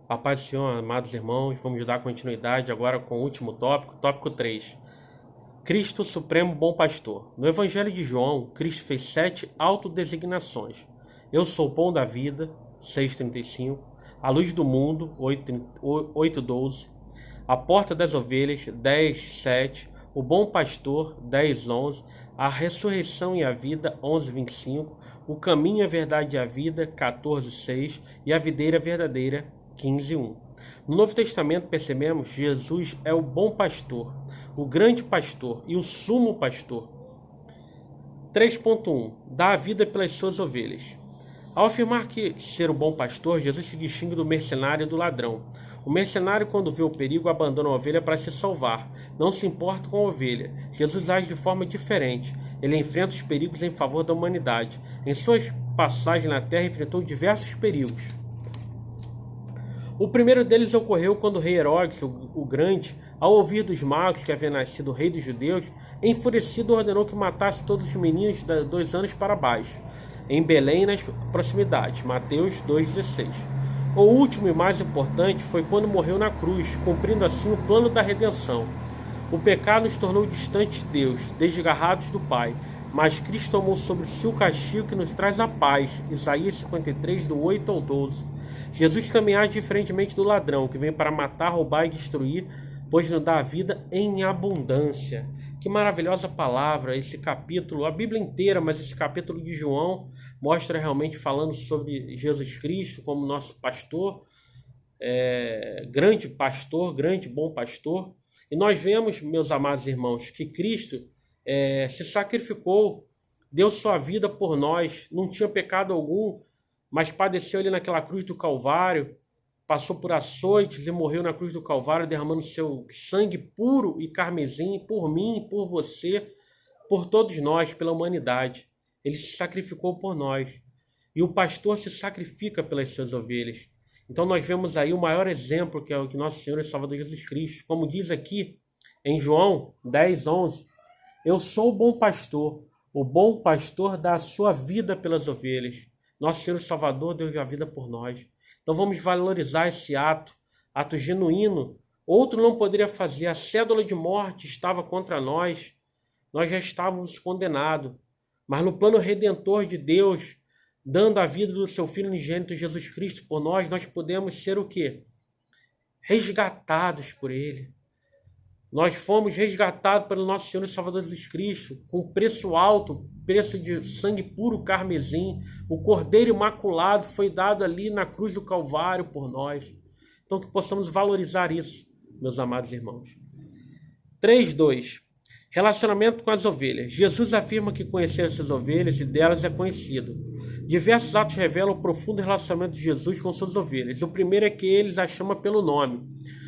A paz do Senhor, amados irmãos, vamos dar continuidade agora com o último tópico 3. Cristo Supremo Bom Pastor. No Evangelho de João, Cristo fez 7 autodesignações. Eu sou o pão da vida, 6,35. A luz do mundo, 8,12. A porta das ovelhas, 10,7. O bom pastor, 10,11. A ressurreição e a vida, 11,25. O caminho, a verdade e a vida, 14,6. E a videira verdadeira, 15:1. No Novo Testamento percebemos que Jesus é o bom pastor, o grande pastor e o sumo pastor. 3.1. Dá a vida pelas suas ovelhas. Ao afirmar que ser o bom pastor, Jesus se distingue do mercenário e do ladrão. O mercenário, quando vê o perigo, abandona a ovelha para se salvar. Não se importa com a ovelha. Jesus age de forma diferente. Ele enfrenta os perigos em favor da humanidade. Em suas passagens na terra, enfrentou diversos perigos. O primeiro deles ocorreu quando o rei Herodes, o Grande, ao ouvir dos magos que havia nascido o rei dos judeus, enfurecido ordenou que matasse todos os meninos de 2 anos para baixo, em Belém e nas proximidades. Mateus 2,16. O último e mais importante foi quando morreu na cruz, cumprindo assim o plano da redenção. O pecado nos tornou distantes de Deus, desgarrados do Pai, mas Cristo tomou sobre si o castigo que nos traz a paz. Isaías 53, do 8 ao 12. Jesus também age diferentemente do ladrão, que vem para matar, roubar e destruir, pois nos dá a vida em abundância. Que maravilhosa palavra esse capítulo, a Bíblia inteira, mas esse capítulo de João mostra realmente falando sobre Jesus Cristo como nosso pastor, grande bom pastor. E nós vemos, meus amados irmãos, que Cristo se sacrificou, deu sua vida por nós, não tinha pecado algum, mas padeceu ali naquela cruz do Calvário, passou por açoites e morreu na cruz do Calvário, derramando seu sangue puro e carmesim por mim, por você, por todos nós, pela humanidade. Ele se sacrificou por nós. E o pastor se sacrifica pelas suas ovelhas. Então nós vemos aí o maior exemplo, que é o que nosso Senhor e Salvador Jesus Cristo. Como diz aqui em João 10:11, eu sou o bom pastor dá a sua vida pelas ovelhas. Nosso Senhor e Salvador deu a vida por nós. Então vamos valorizar esse ato genuíno. Outro não poderia fazer. A cédula de morte estava contra nós. Nós já estávamos condenados. Mas no plano redentor de Deus, dando a vida do seu Filho unigênito Jesus Cristo por nós, nós podemos ser o quê? Resgatados por Ele. Nós fomos resgatados pelo nosso Senhor e Salvador Jesus Cristo, com preço alto, preço de sangue puro carmesim. O Cordeiro Imaculado foi dado ali na cruz do Calvário por nós. Então que possamos valorizar isso, meus amados irmãos. 3.2. Relacionamento com as ovelhas. Jesus afirma que conhecer essas ovelhas e delas é conhecido. Diversos atos revelam o profundo relacionamento de Jesus com suas ovelhas. O primeiro é que ele as chama pelo nome,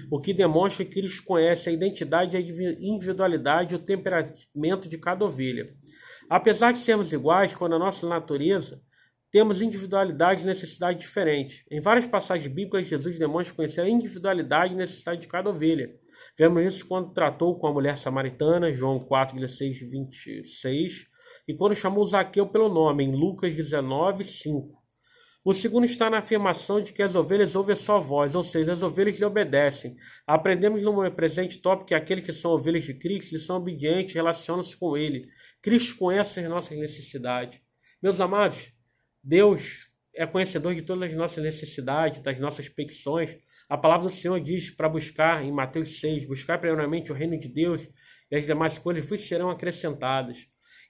o que demonstra que eles conhecem a identidade, a individualidade e o temperamento de cada ovelha. Apesar de sermos iguais, quando a nossa natureza, temos individualidade e necessidade diferentes. Em várias passagens bíblicas, Jesus demonstra conhecer a individualidade e necessidade de cada ovelha. Vemos isso quando tratou com a mulher samaritana, João 4:16-26, e quando chamou Zaqueu pelo nome, em Lucas 19:5. O segundo está na afirmação de que as ovelhas ouvem a sua voz, ou seja, as ovelhas lhe obedecem. Aprendemos no presente tópico que aqueles que são ovelhas de Cristo, eles são obedientes, relacionam-se com Ele. Cristo conhece as nossas necessidades. Meus amados, Deus é conhecedor de todas as nossas necessidades, das nossas petições. A palavra do Senhor diz para buscar, em Mateus 6, buscar primeiramente o reino de Deus e as demais coisas vos serão acrescentadas.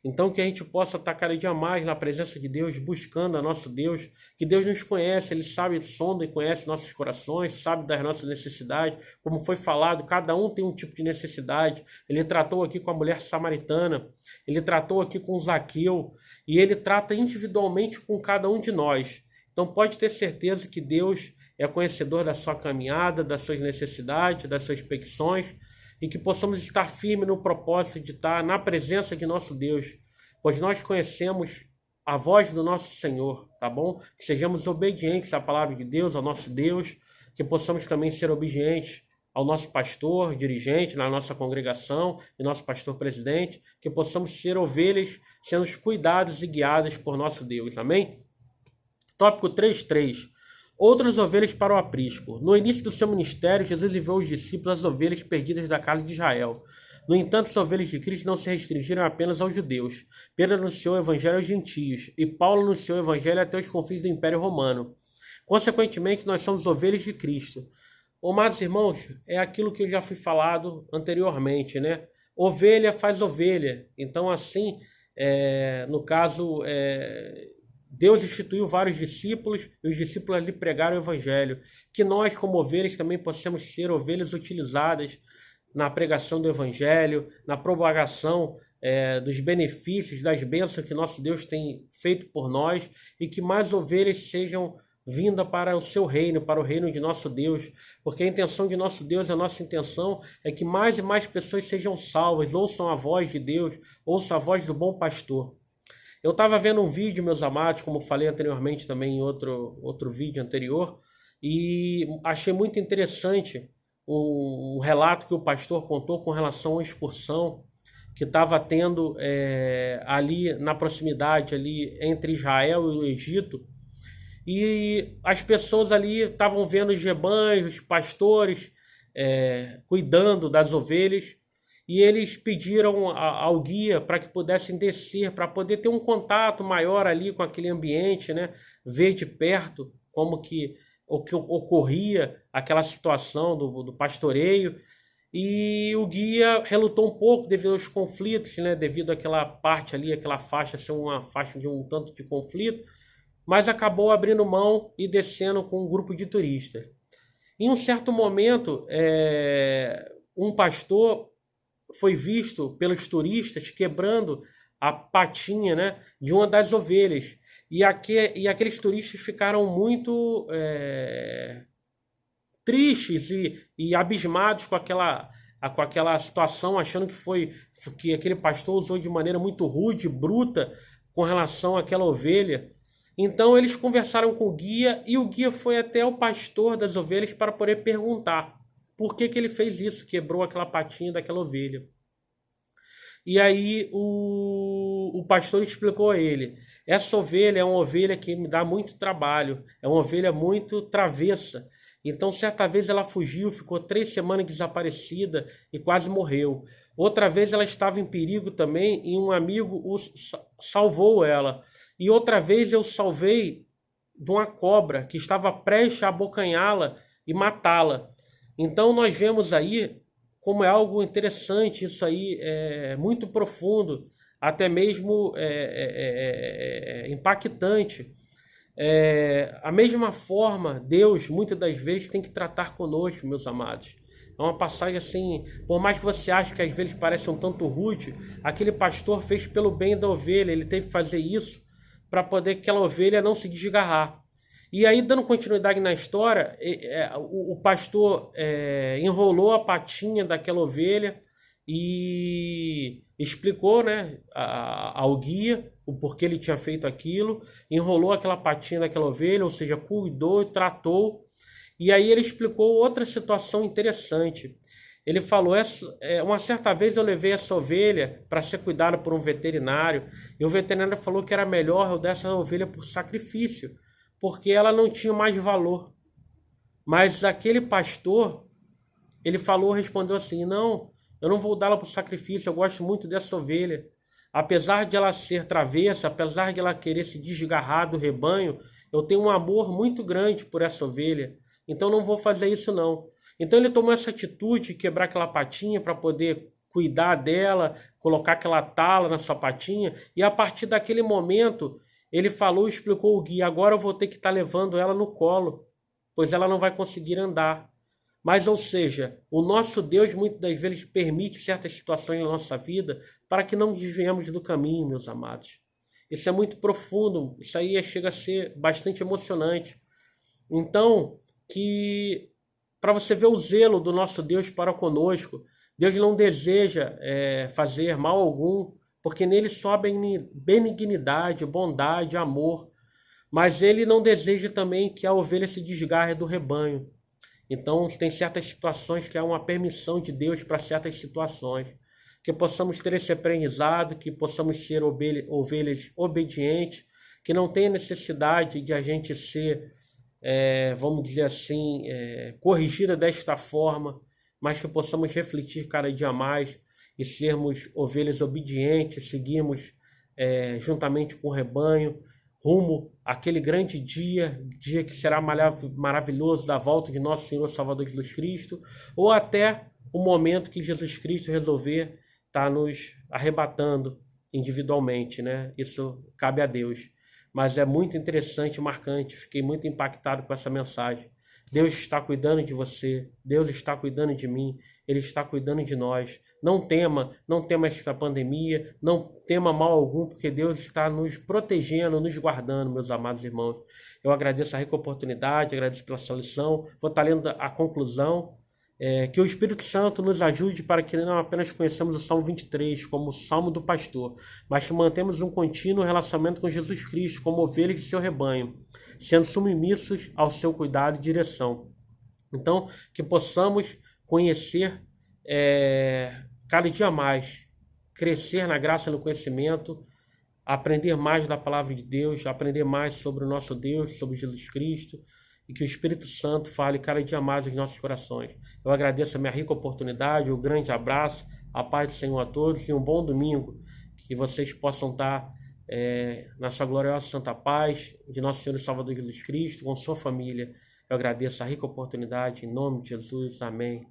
Então que a gente possa estar cada dia mais na presença de Deus, buscando a nosso Deus, que Deus nos conhece, Ele sabe, sonda e conhece nossos corações, sabe das nossas necessidades, como foi falado, cada um tem um tipo de necessidade. Ele tratou aqui com a mulher samaritana, Ele tratou aqui com Zaqueu, e Ele trata individualmente com cada um de nós. Então pode ter certeza que Deus é conhecedor da sua caminhada, das suas necessidades, das suas petições, e que possamos estar firmes no propósito de estar na presença de nosso Deus, pois nós conhecemos a voz do nosso Senhor, tá bom? Que sejamos obedientes à palavra de Deus, ao nosso Deus, que possamos também ser obedientes ao nosso pastor, dirigente na nossa congregação, e nosso pastor presidente, que possamos ser ovelhas, sendo cuidados e guiadas por nosso Deus, amém? Tópico 3.3. outras ovelhas para o aprisco. No início do seu ministério, Jesus enviou os discípulos as ovelhas perdidas da casa de Israel. No entanto, as ovelhas de Cristo não se restringiram apenas aos judeus. Pedro anunciou o evangelho aos gentios, e Paulo anunciou o evangelho até os confins do Império Romano. Consequentemente, nós somos ovelhas de Cristo. Amados irmãos, é aquilo que eu já fui falado anteriormente, né? Ovelha faz ovelha. Então, assim, no caso, Deus instituiu vários discípulos e os discípulos ali pregaram o evangelho. Que nós, como ovelhas, também possamos ser ovelhas utilizadas na pregação do evangelho, na propagação dos benefícios, das bênçãos que nosso Deus tem feito por nós, e que mais ovelhas sejam vindas para o seu reino, para o reino de nosso Deus, porque a intenção de nosso Deus, a nossa intenção é que mais e mais pessoas sejam salvas, ouçam a voz de Deus, ouçam a voz do bom pastor. Eu estava vendo um vídeo, meus amados, como falei anteriormente também em outro vídeo anterior, e achei muito interessante um relato que o pastor contou com relação a uma excursão que estava tendo ali na proximidade, ali entre Israel e o Egito, e as pessoas ali estavam vendo os rebanhos, os pastores cuidando das ovelhas, e eles pediram ao guia para que pudessem descer, para poder ter um contato maior ali com aquele ambiente, né? Ver de perto como que ocorria aquela situação do pastoreio. E o guia relutou um pouco devido aos conflitos, né? Devido àquela parte ali, aquela faixa ser uma faixa de um tanto de conflito, mas acabou abrindo mão e descendo com um grupo de turistas. Em um certo momento, um pastor foi visto pelos turistas quebrando a patinha, né, de uma das ovelhas. E aqueles turistas ficaram muito tristes e abismados com aquela situação, achando que aquele pastor usou de maneira muito rude, bruta, com relação àquela ovelha. Então eles conversaram com o guia, e o guia foi até o pastor das ovelhas para poder perguntar por que ele fez isso, quebrou aquela patinha daquela ovelha. E aí o pastor explicou a ele: essa ovelha é uma ovelha que me dá muito trabalho, é uma ovelha muito travessa. Então, certa vez ela fugiu, ficou 3 semanas desaparecida e quase morreu. Outra vez ela estava em perigo também e um amigo salvou ela. E outra vez eu salvei de uma cobra que estava prestes a abocanhá-la e matá-la. Então nós vemos aí como é algo interessante, isso aí é muito profundo, até mesmo impactante. A mesma forma, Deus muitas das vezes tem que tratar conosco, meus amados. É uma passagem assim, por mais que você ache que às vezes parece um tanto rude, aquele pastor fez pelo bem da ovelha, ele teve que fazer isso para poder que aquela ovelha não se desgarrar. E aí, dando continuidade na história, o pastor enrolou a patinha daquela ovelha e explicou, né, ao guia o porquê ele tinha feito aquilo, enrolou aquela patinha daquela ovelha, ou seja, cuidou e tratou. E aí ele explicou outra situação interessante. Ele falou, uma certa vez eu levei essa ovelha para ser cuidada por um veterinário, e o veterinário falou que era melhor eu dar essa ovelha por sacrifício, porque ela não tinha mais valor. Mas aquele pastor, ele respondeu assim: não, eu não vou dá-la por sacrifício, eu gosto muito dessa ovelha. Apesar de ela ser travessa, apesar de ela querer se desgarrar do rebanho, eu tenho um amor muito grande por essa ovelha, então não vou fazer isso não. Então ele tomou essa atitude de quebrar aquela patinha para poder cuidar dela, colocar aquela tala na sua patinha, e a partir daquele momento ele explicou o guia: agora eu vou ter que estar levando ela no colo, pois ela não vai conseguir andar. Mas, ou seja, o nosso Deus muitas das vezes permite certas situações na nossa vida para que não desviemos do caminho, meus amados. Isso é muito profundo, isso aí chega a ser bastante emocionante. Então, para você ver o zelo do nosso Deus para conosco, Deus não deseja fazer mal algum, porque nele só há benignidade, bondade, amor. Mas ele não deseja também que a ovelha se desgarre do rebanho. Então tem certas situações que há uma permissão de Deus para certas situações. Que possamos ter esse aprendizado, que possamos ser ovelhas obedientes, que não tenha necessidade de a gente ser vamos dizer assim, corrigida desta forma, mas que possamos refletir cada dia mais e sermos ovelhas obedientes, seguirmos juntamente com o rebanho, rumo àquele grande dia que será maravilhoso da volta de nosso Senhor Salvador Jesus Cristo, ou até o momento que Jesus Cristo resolver estar nos arrebatando individualmente, né? Isso cabe a Deus. Mas é muito interessante e marcante, fiquei muito impactado com essa mensagem. Deus está cuidando de você, Deus está cuidando de mim, Ele está cuidando de nós. Não tema esta pandemia, não tema mal algum, porque Deus está nos protegendo, nos guardando, meus amados irmãos. Eu agradeço a rica oportunidade, agradeço pela sua lição. Vou estar lendo a conclusão. Que o Espírito Santo nos ajude para que não apenas conheçamos o Salmo 23 como o Salmo do pastor, mas que mantemos um contínuo relacionamento com Jesus Cristo como ovelhas de seu rebanho, sendo submissos ao seu cuidado e direção. Então, que possamos conhecer cada dia mais, crescer na graça e no conhecimento, aprender mais da palavra de Deus, aprender mais sobre o nosso Deus, sobre Jesus Cristo, e que o Espírito Santo fale cada dia mais nos nossos corações. Eu agradeço a minha rica oportunidade, um grande abraço, a paz do Senhor a todos e um bom domingo, que vocês possam estar na sua gloriosa santa paz de nosso Senhor e Salvador Jesus Cristo, com sua família. Eu agradeço a rica oportunidade, em nome de Jesus, amém.